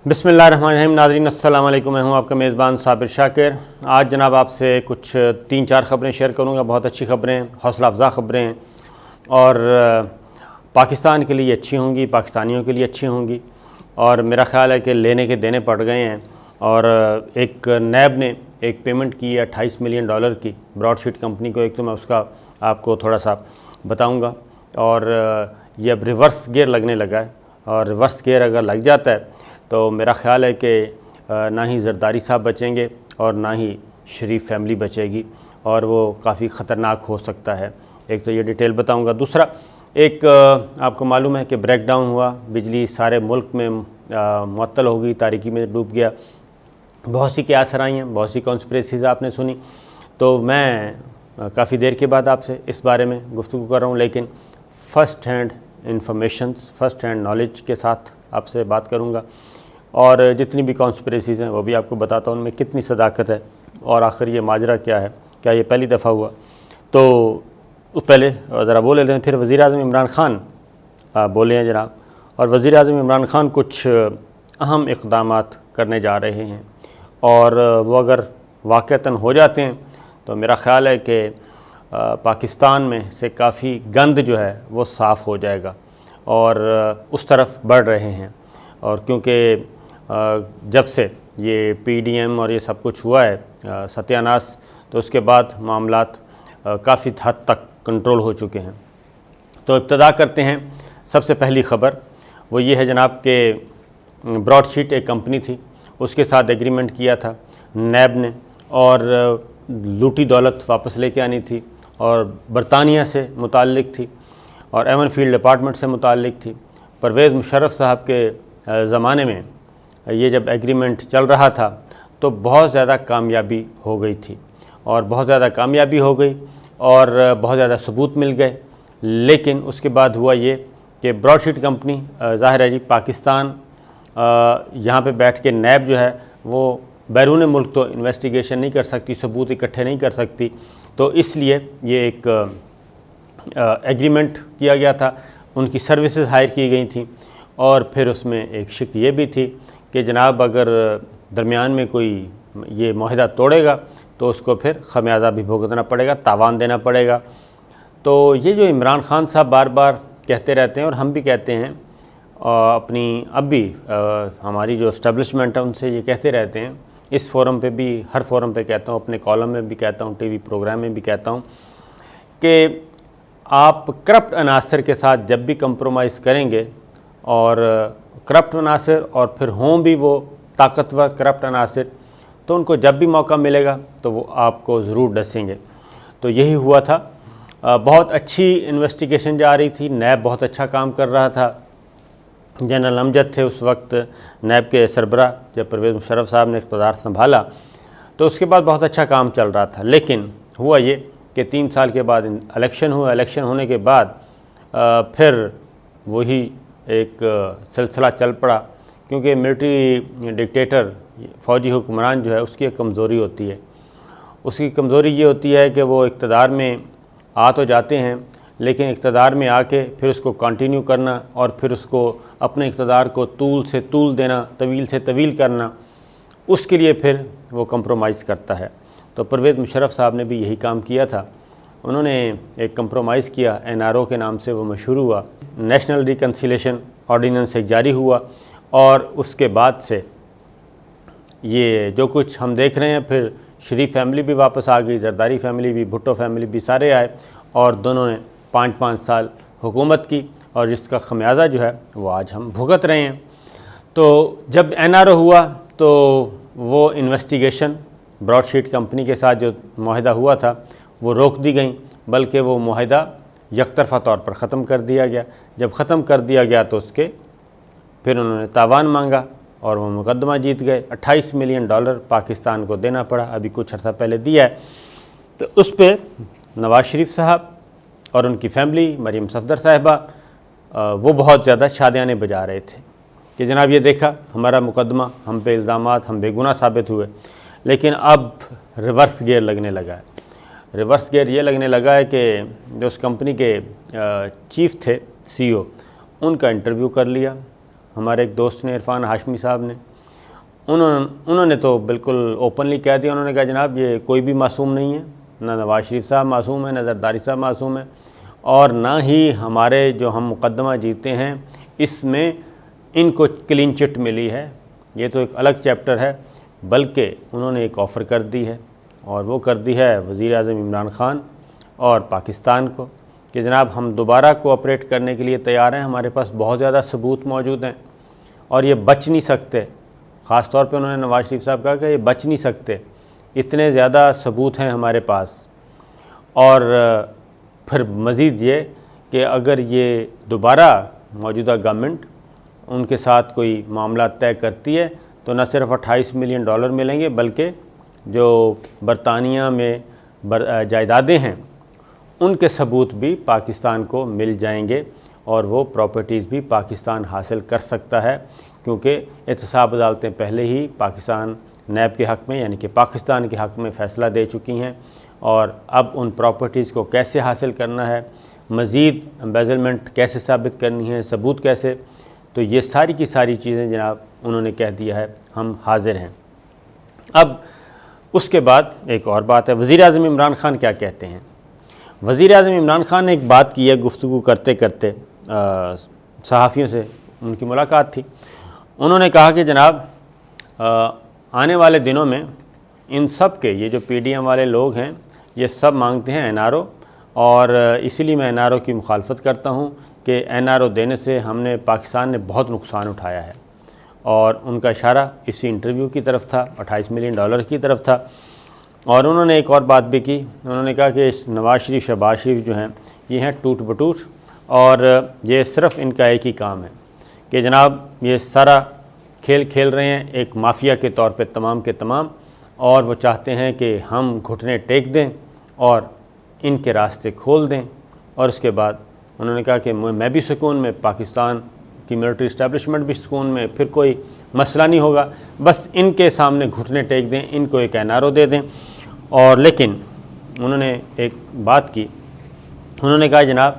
بسم اللہ الرحمن الرحیم۔ ناظرین السلام علیکم، میں ہوں آپ کا میزبان صابر شاکر۔ آج جناب آپ سے کچھ 3-4 خبریں شیئر کروں گا، بہت اچھی خبریں، حوصلہ افزا خبریں ہیں اور پاکستان کے لیے اچھی ہوں گی، پاکستانیوں کے لیے اچھی ہوں گی، اور میرا خیال ہے کہ لینے کے دینے پڑ گئے ہیں۔ اور ایک نیب نے ایک پیمنٹ کی ہے $28 ملین کی براڈ شیٹ کمپنی کو۔ ایک تو میں اس کا آپ کو تھوڑا سا بتاؤں گا، اور یہ اب ریورس گیئر لگنے لگا ہے، اور ریورس گیئر اگر لگ جاتا ہے تو میرا خیال ہے کہ نہ ہی زرداری صاحب بچیں گے اور نہ ہی شریف فیملی بچے گی، اور وہ کافی خطرناک ہو سکتا ہے۔ ایک تو یہ ڈیٹیل بتاؤں گا۔ دوسرا، ایک آپ کو معلوم ہے کہ بریک ڈاؤن ہوا، بجلی سارے ملک میں معطل ہو گئی، تاریکی میں ڈوب گیا، بہت سی قیاس آئی ہیں، بہت سی کانسپریسیز آپ نے سنی، تو میں کافی دیر کے بعد آپ سے اس بارے میں گفتگو کر رہا ہوں، لیکن first hand informations, first hand knowledge کے ساتھ آپ سے بات کروں گا، اور جتنی بھی کانسپریسیز ہیں وہ بھی آپ کو بتاتا ہوں ان میں کتنی صداقت ہے، اور آخر یہ ماجرا کیا ہے، کیا یہ پہلی دفعہ ہوا۔ تو اس پہلے ذرا بولے لیں، پھر وزیر اعظم عمران خان بولے ہیں جناب، اور وزیر اعظم عمران خان کچھ اہم اقدامات کرنے جا رہے ہیں، اور وہ اگر واقعتاً ہو جاتے ہیں تو میرا خیال ہے کہ پاکستان میں سے کافی گند جو ہے وہ صاف ہو جائے گا، اور اس طرف بڑھ رہے ہیں۔ اور کیونکہ جب سے یہ پی ڈی ایم اور یہ سب کچھ ہوا ہے ستیہ ناش، تو اس کے بعد معاملات کافی حد تک کنٹرول ہو چکے ہیں۔ تو ابتدا کرتے ہیں، سب سے پہلی خبر وہ یہ ہے جناب کہ براڈ شیٹ ایک کمپنی تھی، اس کے ساتھ ایگریمنٹ کیا تھا نیب نے، اور لوٹی دولت واپس لے کے آنی تھی، اور برطانیہ سے متعلق تھی، اور ایون فیلڈ ڈپارٹمنٹ سے متعلق تھی۔ پرویز مشرف صاحب کے زمانے میں یہ جب ایگریمنٹ چل رہا تھا تو بہت زیادہ کامیابی ہو گئی تھی، اور بہت زیادہ کامیابی ہو گئی، اور بہت زیادہ ثبوت مل گئے، لیکن اس کے بعد ہوا یہ کہ براڈ شیٹ کمپنی ظاہر ہے جی پاکستان یہاں پہ بیٹھ کے نیب جو ہے وہ بیرون ملک تو انویسٹیگیشن نہیں کر سکتی، ثبوت اکٹھے نہیں کر سکتی، تو اس لیے یہ ایک ایگریمنٹ کیا گیا تھا، ان کی سروسز ہائر کی گئی تھیں، اور پھر اس میں ایک شک یہ بھی تھی کہ جناب اگر درمیان میں کوئی یہ معاہدہ توڑے گا تو اس کو پھر خمیازہ بھی بھگتنا پڑے گا، تاوان دینا پڑے گا۔ تو یہ جو عمران خان صاحب بار بار کہتے رہتے ہیں، اور ہم بھی کہتے ہیں، اپنی اب بھی ہماری جو اسٹیبلشمنٹ ہے ان سے یہ کہتے رہتے ہیں، اس فورم پہ بھی، ہر فورم پہ کہتا ہوں، اپنے کالم میں بھی کہتا ہوں، ٹی وی پروگرام میں بھی کہتا ہوں کہ آپ کرپٹ عناصر کے ساتھ جب بھی کمپرومائز کریں گے، اور کرپٹ عناصر اور پھر ہوں بھی وہ طاقتور کرپٹ عناصر، تو ان کو جب بھی موقع ملے گا تو وہ آپ کو ضرور ڈسیں گے۔ تو یہی ہوا تھا، بہت اچھی انویسٹیگیشن جا رہی تھی، نیب بہت اچھا کام کر رہا تھا، جنرل امجد تھے اس وقت نیب کے سربراہ، جب پرویز مشرف صاحب نے اقتدار سنبھالا تو اس کے بعد بہت اچھا کام چل رہا تھا، لیکن ہوا یہ کہ 3 سال کے بعد الیکشن ہوا، الیکشن ہونے کے بعد پھر وہی ایک سلسلہ چل پڑا، کیونکہ ملٹری ڈکٹیٹر، فوجی حکمران جو ہے اس کی ایک کمزوری ہوتی ہے، اس کی کمزوری یہ ہوتی ہے کہ وہ اقتدار میں آ تو جاتے ہیں، لیکن اقتدار میں آ کے پھر اس کو کنٹینیو کرنا، اور پھر اس کو اپنے اقتدار کو طول سے طول دینا، طویل سے طویل کرنا، اس کے لیے پھر وہ کمپرومائز کرتا ہے۔ تو پرویز مشرف صاحب نے بھی یہی کام کیا تھا، انہوں نے ایک کمپرومائز کیا، NRO کے نام سے وہ مشہور ہوا، نیشنل ریکنسیلیشن آرڈیننس ایک جاری ہوا، اور اس کے بعد سے یہ جو کچھ ہم دیکھ رہے ہیں، پھر شریف فیملی بھی واپس آ گئی، زرداری فیملی بھی، بھٹو فیملی بھی، سارے آئے، اور دونوں نے 5 سال حکومت کی، اور جس کا خمیازہ جو ہے وہ آج ہم بھگت رہے ہیں۔ تو جب NRO ہوا تو وہ انویسٹیگیشن براڈ شیٹ کمپنی کے ساتھ جو معاہدہ ہوا تھا وہ روک دی گئیں، بلکہ وہ معاہدہ یک طرفہ طور پر ختم کر دیا گیا۔ جب ختم کر دیا گیا تو اس کے پھر انہوں نے تاوان مانگا، اور وہ مقدمہ جیت گئے، $28 ملین پاکستان کو دینا پڑا، ابھی کچھ عرصہ پہلے دیا ہے۔ تو اس پہ نواز شریف صاحب اور ان کی فیملی، مریم صفدر صاحبہ، وہ بہت زیادہ شادیانے بجا رہے تھے کہ جناب یہ دیکھا ہمارا مقدمہ، ہم پہ الزامات، ہم بے گناہ ثابت ہوئے۔ لیکن اب ریورس گیئر لگنے لگا ہے، ریورس گیئر یہ لگنے لگا ہے کہ جو اس کمپنی کے چیف تھے، CEO، ان کا انٹرویو کر لیا ہمارے ایک دوست نے، عرفان ہاشمی صاحب نے، انہوں نے تو بالکل اوپنلی کہہ دیا، انہوں نے کہا جناب یہ کوئی بھی معصوم نہیں ہے، نہ نواز شریف صاحب معصوم ہیں، نہ زرداری صاحب معصوم ہیں، اور نہ ہی ہمارے جو ہم مقدمہ جیتے ہیں اس میں ان کو کلین چٹ ملی ہے، یہ تو ایک الگ چیپٹر ہے، بلکہ انہوں نے ایک آفر کر دی ہے، اور وہ کر دی ہے وزیر اعظم عمران خان اور پاکستان کو کہ جناب ہم دوبارہ کوآپریٹ کرنے کے لیے تیار ہیں، ہمارے پاس بہت زیادہ ثبوت موجود ہیں اور یہ بچ نہیں سکتے۔ خاص طور پہ انہوں نے نواز شریف صاحب کہا کہ یہ بچ نہیں سکتے، اتنے زیادہ ثبوت ہیں ہمارے پاس، اور پھر مزید یہ کہ اگر یہ دوبارہ موجودہ گورنمنٹ ان کے ساتھ کوئی معاملات طے کرتی ہے تو نہ صرف $28 ملین ملیں گے، بلکہ جو برطانیہ میں جائیدادیں ہیں ان کے ثبوت بھی پاکستان کو مل جائیں گے، اور وہ پراپرٹیز بھی پاکستان حاصل کر سکتا ہے، کیونکہ احتساب عدالتیں پہلے ہی پاکستان نیب کے حق میں یعنی کہ پاکستان کے حق میں فیصلہ دے چکی ہیں، اور اب ان پراپرٹیز کو کیسے حاصل کرنا ہے، مزید امبیزلمنٹ کیسے ثابت کرنی ہے، ثبوت کیسے، تو یہ ساری کی ساری چیزیں جناب انہوں نے کہہ دیا ہے ہم حاضر ہیں۔ اب اس کے بعد ایک اور بات ہے، وزیر اعظم عمران خان کیا کہتے ہیں؟ وزیر اعظم عمران خان نے ایک بات کی ہے گفتگو کرتے کرتے، صحافیوں سے ان کی ملاقات تھی، انہوں نے کہا کہ جناب آنے والے دنوں میں ان سب کے، یہ جو پی ڈی ایم والے لوگ ہیں یہ سب مانگتے ہیں NRO، اور اسی لیے میں NRO کی مخالفت کرتا ہوں کہ NRO دینے سے پاکستان نے بہت نقصان اٹھایا ہے، اور ان کا اشارہ اسی انٹرویو کی طرف تھا، $28 ملین کی طرف تھا۔ اور انہوں نے ایک اور بات بھی کی، انہوں نے کہا کہ نواز شریف شہباز شریف جو ہیں یہ ہیں ٹوٹ بٹوٹ، اور یہ صرف ان کا ایک ہی کام ہے کہ جناب یہ سارا کھیل کھیل رہے ہیں ایک مافیا کے طور پہ تمام کے تمام، اور وہ چاہتے ہیں کہ ہم گھٹنے ٹیک دیں اور ان کے راستے کھول دیں، اور اس کے بعد انہوں نے کہا کہ میں بھی سکون میں، پاکستان کی ملٹری اسٹیبلشمنٹ بھی سکون میں، پھر کوئی مسئلہ نہیں ہوگا، بس ان کے سامنے گھٹنے ٹیک دیں، ان کو ایک NRO دے دیں۔ اور لیکن انہوں نے ایک بات کی، انہوں نے کہا جناب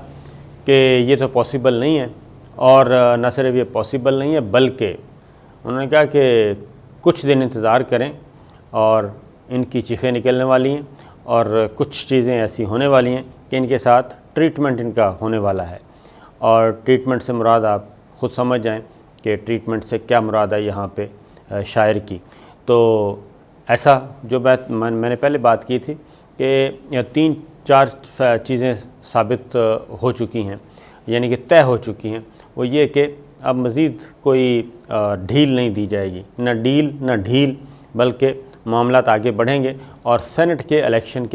کہ یہ تو پاسبل نہیں ہے، اور نہ صرف یہ پاسبل نہیں ہے بلکہ انہوں نے کہا کہ کچھ دن انتظار کریں، اور ان کی چیخیں نکلنے والی ہیں، اور کچھ چیزیں ایسی ہونے والی ہیں کہ ان کے ساتھ ٹریٹمنٹ ان کا ہونے والا ہے، اور ٹریٹمنٹ سے مراد آپ خود سمجھ جائیں کہ ٹریٹمنٹ سے کیا مراد ہے یہاں پہ شاعر کی۔ تو ایسا جو بات میں نے پہلے بات کی تھی کہ 3-4 چیزیں ثابت ہو چکی ہیں، یعنی کہ طے ہو چکی ہیں، وہ یہ کہ اب مزید کوئی ڈھیل نہیں دی جائے گی، نہ ڈیل نہ ڈھیل، بلکہ معاملات آگے بڑھیں گے، اور سینٹ کے الیکشن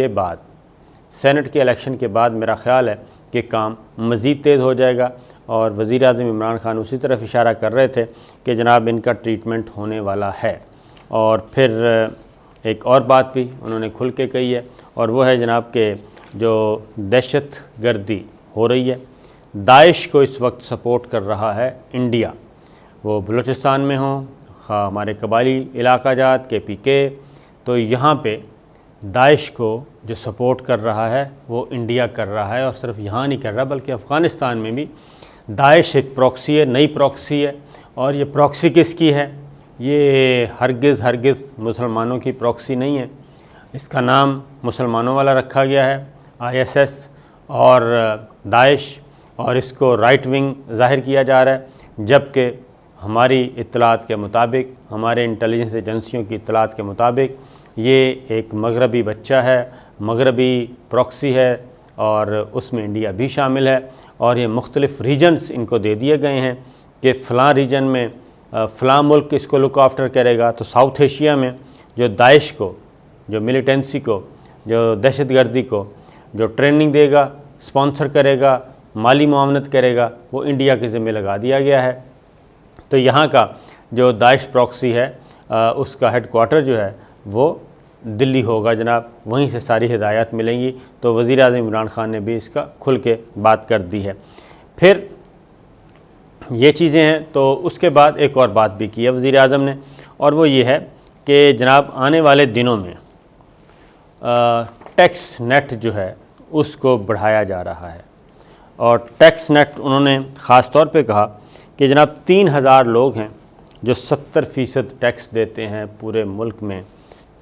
کے بعد میرا خیال ہے کہ کام مزید تیز ہو جائے گا، اور وزیر اعظم عمران خان اسی طرف اشارہ کر رہے تھے کہ جناب ان کا ٹریٹمنٹ ہونے والا ہے۔ اور پھر ایک اور بات بھی انہوں نے کھل کے کہی ہے، اور وہ ہے جناب کہ جو دہشت گردی ہو رہی ہے، داعش کو اس وقت سپورٹ کر رہا ہے انڈیا، وہ بلوچستان میں ہوں، ہمارے قبائلی علاقہ جات KPK، تو یہاں پہ داعش کو جو سپورٹ کر رہا ہے وہ انڈیا کر رہا ہے، اور صرف یہاں نہیں کر رہا بلکہ افغانستان میں بھی داعش ایک پراکسی ہے، نئی پراکسی ہے، اور یہ پراکسی کس کی ہے؟ یہ ہرگز مسلمانوں کی پراکسی نہیں ہے، اس کا نام مسلمانوں والا رکھا گیا ہے ISS اور داعش، اور اس کو رائٹ ونگ ظاہر کیا جا رہا ہے، جبکہ ہماری اطلاعات کے مطابق، ہمارے انٹیلیجنس ایجنسیوں کی اطلاعات کے مطابق یہ ایک مغربی بچہ ہے، مغربی پراکسی ہے، اور اس میں انڈیا بھی شامل ہے، اور یہ مختلف ریجنز ان کو دے دیے گئے ہیں کہ فلاں ریجن میں فلاں ملک اس کو لک آفٹر کرے گا، تو ساؤتھ ایشیا میں جو داعش کو، جو ملیٹنسی کو، جو دہشت گردی کو جو ٹریننگ دے گا، سپانسر کرے گا، مالی معاونت کرے گا، وہ انڈیا کے ذمہ لگا دیا گیا ہے۔ تو یہاں کا جو داعش پراکسی ہے اس کا ہیڈ کوارٹر جو ہے وہ دلی ہوگا جناب، وہیں سے ساری ہدایات ملیں گی۔ تو وزیر اعظم عمران خان نے بھی اس کا کھل کے بات کر دی ہے۔ پھر یہ چیزیں ہیں، تو اس کے بعد ایک اور بات بھی کی ہے وزیر اعظم نے، اور وہ یہ ہے کہ جناب آنے والے دنوں میں ٹیکس نیٹ جو ہے اس کو بڑھایا جا رہا ہے، اور ٹیکس نیٹ انہوں نے خاص طور پہ کہا کہ جناب 3000 لوگ ہیں جو 70% ٹیکس دیتے ہیں پورے ملک میں،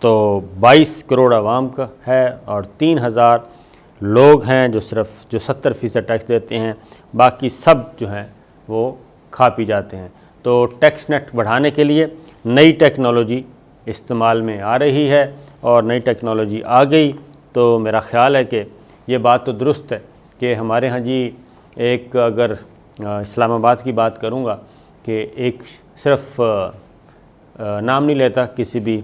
تو 22 کروڑ عوام کا ہے اور 3000 لوگ ہیں جو صرف 70% ٹیکس دیتے ہیں، باقی سب جو ہیں وہ کھا پی جاتے ہیں۔ تو ٹیکس نیٹ بڑھانے کے لیے نئی ٹیکنالوجی استعمال میں آ رہی ہے، اور نئی ٹیکنالوجی آ گئی تو میرا خیال ہے کہ یہ بات تو درست ہے کہ ہمارے ہاں جی ایک، اگر اسلام آباد کی بات کروں گا، کہ ایک صرف نام نہیں لیتا کسی بھی،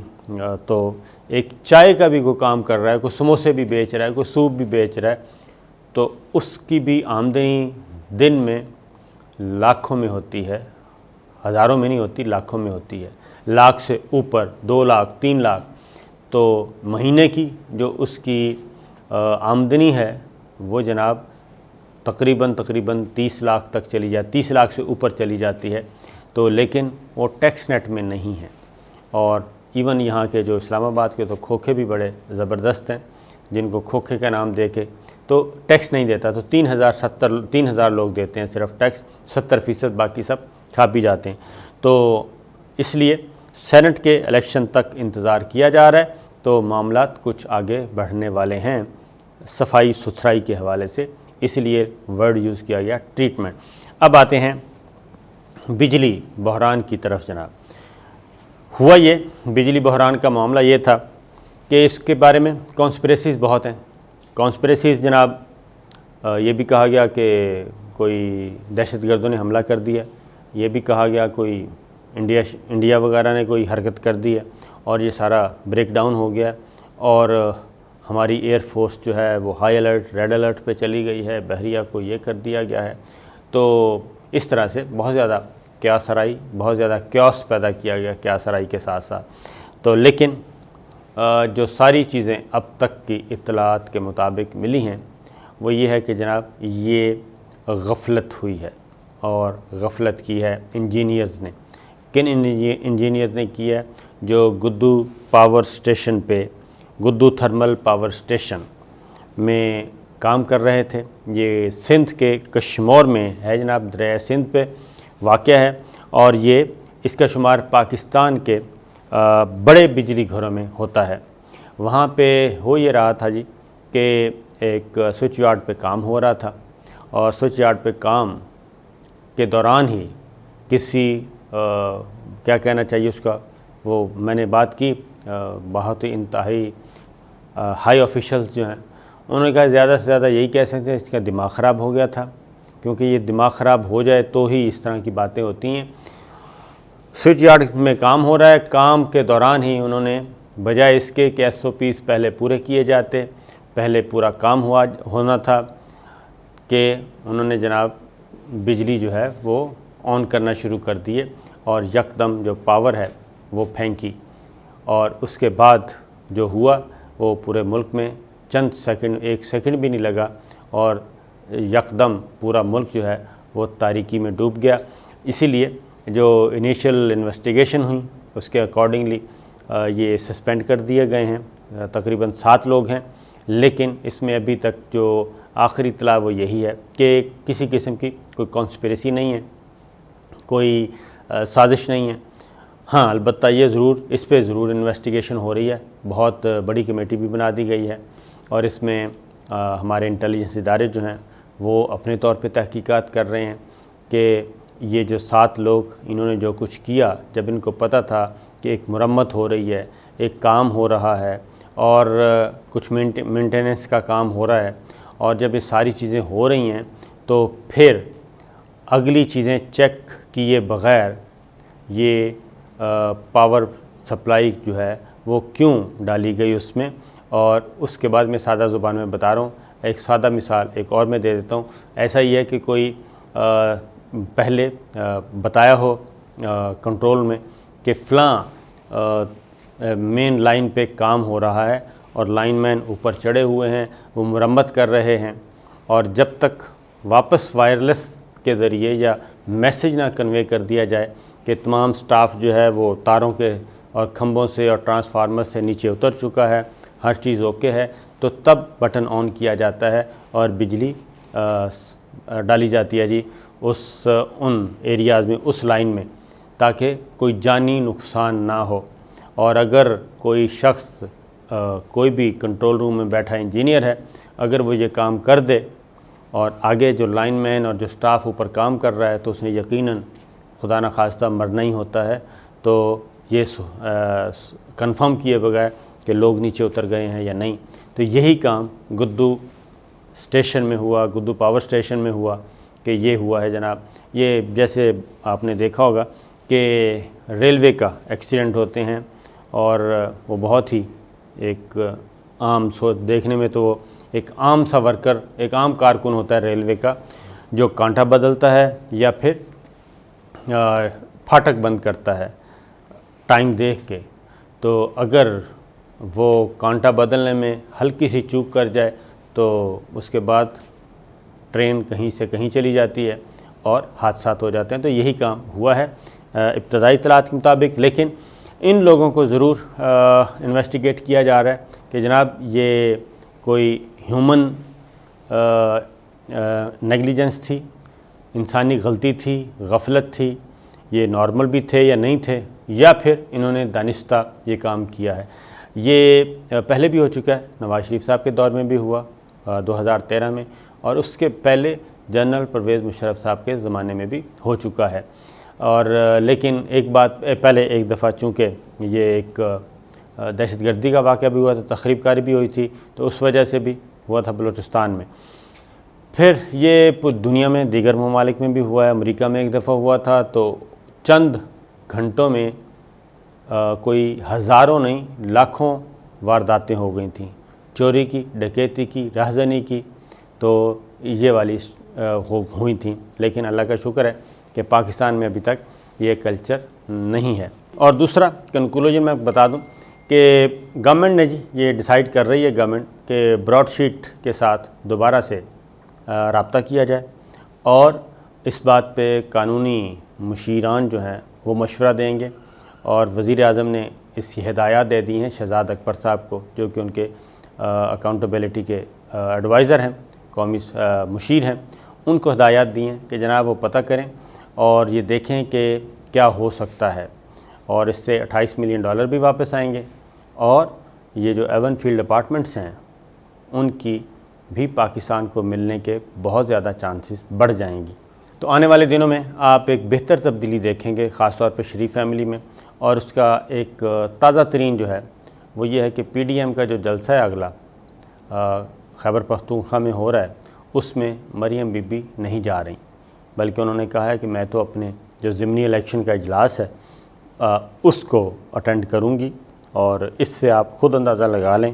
تو ایک چائے کا بھی کوئی کام کر رہا ہے، کوئی سموسے بھی بیچ رہا ہے، کوئی سوپ بھی بیچ رہا ہے، تو اس کی بھی آمدنی دن میں لاکھوں میں ہوتی ہے، ہزاروں میں نہیں ہوتی، لاکھوں میں ہوتی ہے، لاکھ سے اوپر، 2 لاکھ 3 لاکھ۔ تو مہینے کی جو اس کی آمدنی ہے وہ جناب تقریباً 30 لاکھ تک چلی جاتی، 30 لاکھ سے اوپر چلی جاتی ہے، تو لیکن وہ ٹیکس نیٹ میں نہیں ہے۔ اور ایون یہاں کے جو اسلام آباد کے تو کھوکھے بھی بڑے زبردست ہیں، جن کو کھوکھے کا نام دے کے تو ٹیکس نہیں دیتا، تو 3000 لوگ دیتے ہیں صرف ٹیکس، 70% باقی سب کھا پی جاتے ہیں۔ تو اس لیے سینٹ کے الیکشن تک انتظار کیا جا رہا ہے، تو معاملات کچھ آگے بڑھنے والے ہیں صفائی ستھرائی کے حوالے سے، اس لیے ورڈ یوز کیا گیا ٹریٹمنٹ۔ اب آتے ہیں بجلی بحران کی طرف جناب۔ ہوا یہ بجلی بحران کا معاملہ یہ تھا کہ اس کے بارے میں کانسپریسیز بہت ہیں۔ کانسپریسیز جناب یہ بھی کہا گیا کہ کوئی دہشت گردوں نے حملہ کر دیا، یہ بھی کہا گیا کوئی انڈیا وغیرہ نے کوئی حرکت کر دی ہے اور یہ سارا بریک ڈاؤن ہو گیا، اور ہماری ایئر فورس جو ہے وہ ہائی الرٹ، ریڈ الرٹ پہ چلی گئی ہے، بحریہ کو یہ کر دیا گیا ہے۔ تو اس طرح سے بہت زیادہ کیاسرائی، بہت زیادہ کیوس پیدا کیا گیا کیاسرائی کے ساتھ ساتھ۔ تو لیکن جو ساری چیزیں اب تک کی اطلاعات کے مطابق ملی ہیں وہ یہ ہے کہ جناب یہ غفلت ہوئی ہے، اور غفلت کی ہے انجینئرز نے۔ کن انجینئرز نے کی ہے؟ جو گدو پاور سٹیشن پہ، گدو تھرمل پاور سٹیشن میں کام کر رہے تھے۔ یہ سندھ کے کشمور میں ہے جناب، دریائے سندھ پہ واقع ہے، اور یہ اس کا شمار پاکستان کے بڑے بجلی گھروں میں ہوتا ہے۔ وہاں پہ ہو یہ رہا تھا جی کہ ایک سوئچ یارڈ پہ کام ہو رہا تھا، اور سوئچ یارڈ پہ کام کے دوران ہی کسی کیا کہنا چاہیے اس کا، وہ میں نے بات کی بہت ہی انتہائی ہائی آفیشلز جو ہیں، انہوں نے کہا زیادہ سے زیادہ یہی کہہ سکتے ہیں اس کا دماغ خراب ہو گیا تھا، کیونکہ یہ دماغ خراب ہو جائے تو ہی اس طرح کی باتیں ہوتی ہیں۔ سوئچ یارڈ میں کام ہو رہا ہے، کام کے دوران ہی انہوں نے بجائے اس کے کہ SOPs پہلے پورے کیے جاتے، پہلے پورا کام ہونا تھا، کہ انہوں نے جناب بجلی جو ہے وہ آن کرنا شروع کر دیے، اور یکدم جو پاور ہے وہ پھینکی، اور اس کے بعد جو ہوا وہ پورے ملک میں چند سیکنڈ، 1 سیکنڈ بھی نہیں لگا، اور یکدم پورا ملک جو ہے وہ تاریکی میں ڈوب گیا۔ اسی لیے جو انیشیل انویسٹیگیشن ہوئی اس کے اکارڈنگلی یہ سسپینڈ کر دیے گئے ہیں، تقریباً 7 لوگ ہیں، لیکن اس میں ابھی تک جو آخری اطلاع وہ یہی ہے کہ کسی قسم کی کوئی کانسپریسی نہیں ہے، کوئی سازش نہیں ہے۔ ہاں البتہ یہ ضرور، اس پہ ضرور انویسٹیگیشن ہو رہی ہے، بہت بڑی کمیٹی بھی بنا دی گئی ہے، اور اس میں ہمارے انٹیلیجنس ادارے جو ہیں وہ اپنے طور پہ تحقیقات کر رہے ہیں کہ یہ جو 7 لوگ انہوں نے جو کچھ کیا، جب ان کو پتہ تھا کہ ایک مرمت ہو رہی ہے، ایک کام ہو رہا ہے، اور کچھ مینٹیننس کا کام ہو رہا ہے، اور جب یہ ساری چیزیں ہو رہی ہیں تو پھر اگلی چیزیں چیک کیے بغیر یہ پاور سپلائی جو ہے وہ کیوں ڈالی گئی اس میں۔ اور اس کے بعد میں سادہ زبان میں بتا رہا ہوں، ایک سادہ مثال ایک اور میں دے دیتا ہوں۔ ایسا ہی ہے کہ کوئی پہلے بتایا ہو کنٹرول میں کہ فلاں مین لائن پہ کام ہو رہا ہے، اور لائن مین اوپر چڑھے ہوئے ہیں، وہ مرمت کر رہے ہیں، اور جب تک واپس وائرلیس کے ذریعے یا میسج نہ کنوے کر دیا جائے کہ تمام سٹاف جو ہے وہ تاروں کے اور کھمبوں سے اور ٹرانسفارمر سے نیچے اتر چکا ہے، ہر چیز اوکے ہے، تو تب بٹن آن کیا جاتا ہے اور بجلی ڈالی جاتی ہے جی ان ایریاز میں، اس لائن میں تاکہ کوئی جانی نقصان نہ ہو، اور اگر کوئی شخص کوئی بھی کنٹرول روم میں بیٹھا انجینئر ہے، اگر وہ یہ کام کر دے اور آگے جو لائن مین اور جو سٹاف اوپر کام کر رہا ہے تو اس نے یقیناً خدا نخواستہ مرنا ہی ہوتا ہے، تو یہ کنفرم کیے بغیر کہ لوگ نیچے اتر گئے ہیں یا نہیں۔ تو یہی کام گدو اسٹیشن میں ہوا، گدو پاور اسٹیشن میں ہوا کہ یہ ہوا ہے جناب۔ یہ جیسے آپ نے دیکھا ہوگا کہ ریلوے کا ایکسیڈنٹ ہوتے ہیں اور وہ بہت ہی ایک عام دیکھنے میں تو وہ ایک عام سا ورکر، ایک عام کارکن ہوتا ہے ریلوے کا، جو کانٹا بدلتا ہے یا پھر پھاٹک بند کرتا ہے ٹائم دیکھ کے۔ تو اگر وہ کانٹا بدلنے میں ہلکی سی چوک کر جائے تو اس کے بعد ٹرین کہیں سے کہیں چلی جاتی ہے اور حادثات ہو جاتے ہیں۔ تو یہی کام ہوا ہے ابتدائی اطلاعات کے مطابق، لیکن ان لوگوں کو ضرور انویسٹیگیٹ کیا جا رہا ہے کہ جناب یہ کوئی ہیومن نیگلیجنس تھی، انسانی غلطی تھی، غفلت تھی، یہ نارمل بھی تھے یا نہیں تھے، یا پھر انہوں نے دانستہ یہ کام کیا ہے۔ یہ پہلے بھی ہو چکا ہے، نواز شریف صاحب کے دور میں بھی ہوا 2013 میں، اور اس کے پہلے جنرل پرویز مشرف صاحب کے زمانے میں بھی ہو چکا ہے۔ اور لیکن ایک بات، پہلے ایک دفعہ چونکہ یہ ایک دہشت گردی کا واقعہ بھی ہوا تھا، تخریب کاری بھی ہوئی تھی، تو اس وجہ سے بھی ہوا تھا بلوچستان میں۔ پھر یہ دنیا میں دیگر ممالک میں بھی ہوا ہے، امریکہ میں ایک دفعہ ہوا تھا، تو چند گھنٹوں میں کوئی ہزاروں نہیں لاکھوں وارداتیں ہو گئی تھیں، چوری کی، ڈکیتی کی، رہزنی کی، تو یہ والی ہوئی تھیں۔ لیکن اللہ کا شکر ہے کہ پاکستان میں ابھی تک یہ کلچر نہیں ہے۔ اور دوسرا کنکلوژن میں بتا دوں کہ گورنمنٹ نے جی یہ ڈیسائیڈ کر رہی ہے گورنمنٹ کہ براڈ شیٹ کے ساتھ دوبارہ سے رابطہ کیا جائے، اور اس بات پہ قانونی مشیران جو ہیں وہ مشورہ دیں گے، اور وزیر اعظم نے اس کی ہدایات دے دی ہیں شہزاد اکبر صاحب کو، جو کہ ان کے اکاؤنٹیبلٹی کے ایڈوائزر ہیں، قومی مشیر ہیں، ان کو ہدایات دی ہیں کہ جناب وہ پتہ کریں اور یہ دیکھیں کہ کیا ہو سکتا ہے، اور اس سے $28 ملین بھی واپس آئیں گے، اور یہ جو ایون فیلڈ اپارٹمنٹس ہیں ان کی بھی پاکستان کو ملنے کے بہت زیادہ چانسز بڑھ جائیں گی۔ تو آنے والے دنوں میں آپ ایک بہتر تبدیلی دیکھیں گے، خاص طور پہ شریف فیملی میں، اور اس کا ایک تازہ ترین جو ہے وہ یہ ہے کہ پی ڈی ایم کا جو جلسہ ہے اگلا خیبر پختونخوا میں ہو رہا ہے، اس میں مریم بی بی نہیں جا رہی، بلکہ انہوں نے کہا ہے کہ میں تو اپنے جو ضمنی الیکشن کا اجلاس ہے اس کو اٹینڈ کروں گی، اور اس سے آپ خود اندازہ لگا لیں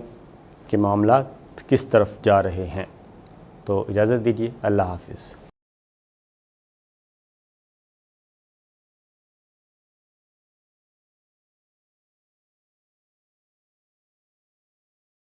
کہ معاملات کس طرف جا رہے ہیں۔ تو اجازت دیجیے، اللہ حافظ۔